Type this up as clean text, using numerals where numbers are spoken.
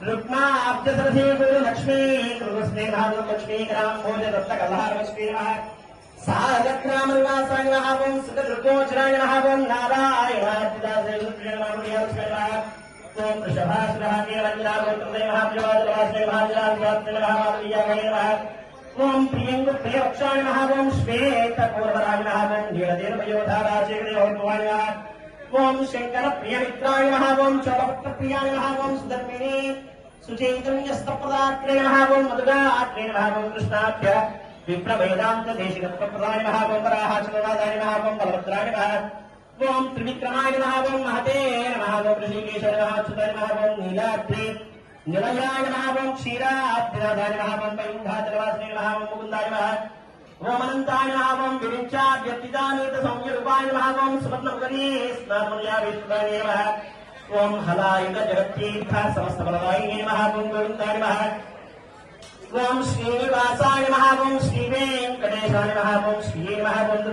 रुक्मा अब्जसरसी गुरु लक्ष्मी गुरुस्नेहानु लक्ष्मी ग्राम भोज दत्त कल्हार लक्ष्मी सागत्रामनिवासाय नमः ओम सुखदुर्गोचराय नमः ओम नारायणादिदासे नमः ओम वृषभासुरः केवल्यागोत्रदे महाभ्यवादवासे महाजलादिवासे महामाधवीयाय नमः ओम प्रियंगु प्रियवक्षाय नमः ओम श्वेतपूर्वराय नमः ओम नीलदेवयोधाराशेखरेहोर्भवाय नमः ओम शंकर प्रियमित्राय नमः ओम चौरपत्रप्रियाय नमः ओम सुधर्मिणे सुचैतन्यस्तप्रदात्रे नमः ओम मधुगात्रे नमः ओम कृष्णाभ्य विप्रवेदांत देशिकप्रदाय नमः ओम वराहाचलनादाय नमः ओम बलभद्राय नमः ओम त्रिविक्रमाय नमः ओम महते नमः ओम ऋषिकेशाय नमः अच्युताय नमः ओम नीलाद्रि निलयाय नमः ओम क्षीराब्धिनाथाय नमः ओम वैकुंठाचलवासिने नमः ओम मुकुन्दाय नमः ओम अनंताय नमः ओम विरिञ्चाद्यतिदानीत संयुरूपाय नमः ओम सुवर्णमुदने स्नानमुनियाभिष्टाय नमः ओम हलायुध जगत्तीर्थ समस्तबलदायिने नमः ओम गोविन्दाय नमः ओम श्रीनिवासाय नमः ओम श्रीवेंकटेशाय नमः ओम श्री नमः ओम